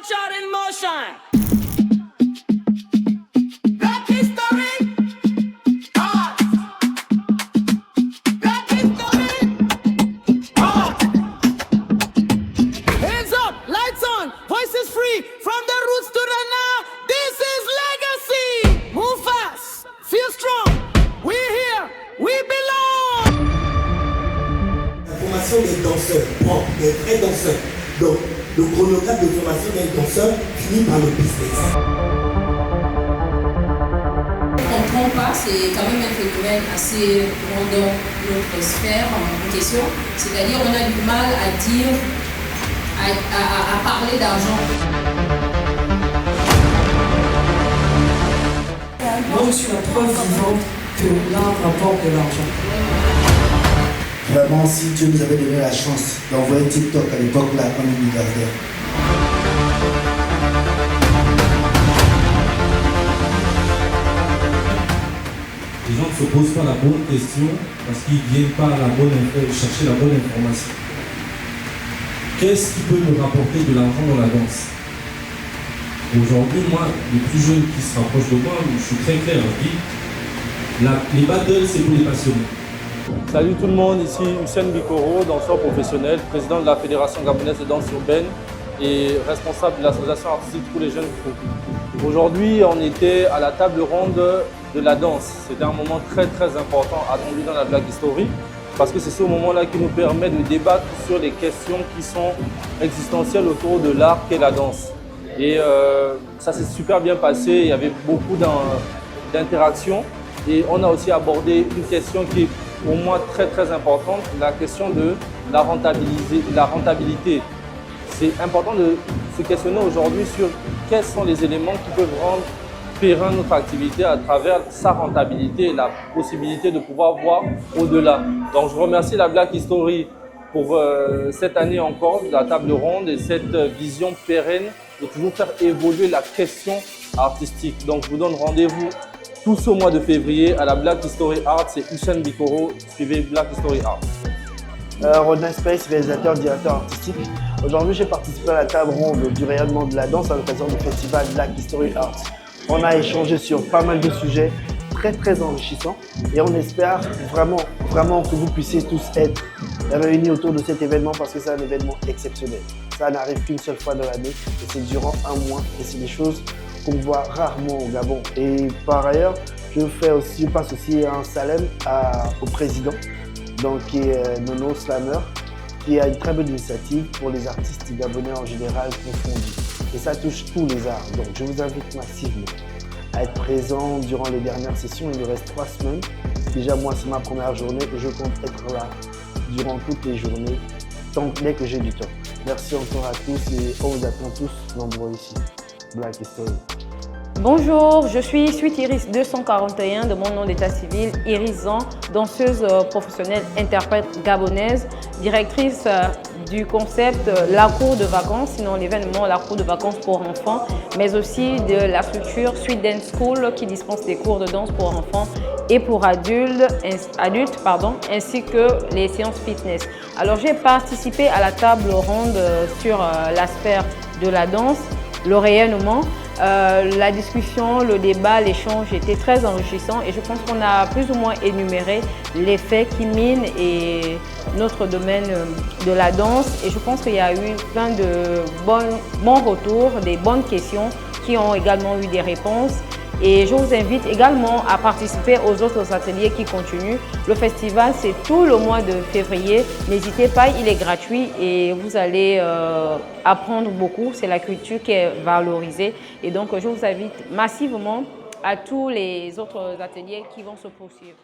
Buckshot in motion. Black history. Art. Black history. Art. Hands up, lights on, voices free. From the roots to the now, this is legacy. Move fast, feel strong. We're here, we belong. La formation des danseurs, des vrais danseurs. Donc, le chronogramme de formation des danseurs finit par le business. On ne trompe pas, c'est quand même un phénomène assez grand dans notre sphère en question. C'est-à-dire on a du mal à dire, à parler d'argent. Moi, je suis la preuve vivante que l'art rapporte de l'argent. Vraiment, si Dieu nous avait donné la chance d'envoyer TikTok à l'époque là, on est milliardaire. Les gens ne se posent pas la bonne question parce qu'ils ne viennent pas chercher la bonne information. Qu'est-ce qui peut me rapporter de l'argent dans la danse? Aujourd'hui, moi, les plus jeunes qui se rapprochent de moi, je suis très clair, je dis, les battles, c'est pour les passionnés. Salut tout le monde, ici Hussein Bikoro, danseur professionnel, président de la Fédération gabonaise de danse urbaine et responsable de l'association artistique pour les jeunes crews. Aujourd'hui, on était à la table ronde de la danse. C'était un moment très important attendu dans la Black History parce que c'est ce moment-là qui nous permet de débattre sur les questions qui sont existentielles autour de l'art qu'est la danse. Et ça s'est super bien passé, il y avait beaucoup d'interactions et on a aussi abordé une question qui est pour moi très importante, la question de la rentabilité. C'est important de se questionner aujourd'hui sur quels sont les éléments qui peuvent rendre périn notre activité à travers sa rentabilité et la possibilité de pouvoir voir au-delà. Donc je remercie la Black History pour cette année encore, la table ronde et cette vision pérenne de toujours faire évoluer la question artistique. Donc je vous donne rendez-vous tout ce mois de février à la Black History Art. C'est Hussein Bikoro, suivez Black History Art. Rodin Space, réalisateur, directeur artistique. Aujourd'hui, j'ai participé à la table ronde du rayonnement de la danse à l'occasion du festival Black History Art. On a échangé sur pas mal de sujets très enrichissants et on espère vraiment que vous puissiez tous être réunis autour de cet événement parce que c'est un événement exceptionnel. Ça n'arrive qu'une seule fois dans l'année et c'est durant un mois et c'est des choses qu'on voit rarement au Gabon. Et par ailleurs, je passe aussi un salam au président, donc qui est Nono Slammer, qui a une très bonne initiative pour les artistes gabonais en général confondus. Et ça touche tous les arts. Donc je vous invite massivement à être présent durant les dernières sessions. Il nous reste 3 semaines. Déjà moi c'est ma première journée et je compte être là durant toutes les journées, dès que j'ai du temps. Merci encore à tous et on vous attend tous nombreux ici. Black History. Bonjour, je suis Suite Iris 241 de mon nom d'état civil, Iris Zan, danseuse professionnelle, interprète gabonaise, directrice du concept La Cour de vacances, sinon l'événement La Cour de vacances pour enfants, mais aussi de la structure Sweet Dance School qui dispense des cours de danse pour enfants et pour adultes, ainsi que les séances fitness. Alors j'ai participé à la table ronde sur la sphère de la danse, le rayonnement. La discussion, le débat, l'échange était très enrichissant et je pense qu'on a plus ou moins énuméré les faits qui minent notre domaine de la danse et je pense qu'il y a eu plein de bons retours, des bonnes questions qui ont également eu des réponses. Et je vous invite également à participer aux autres ateliers qui continuent. Le festival, c'est tout le mois de février. N'hésitez pas, il est gratuit et vous allez apprendre beaucoup. C'est la culture qui est valorisée. Et donc, je vous invite massivement à tous les autres ateliers qui vont se poursuivre.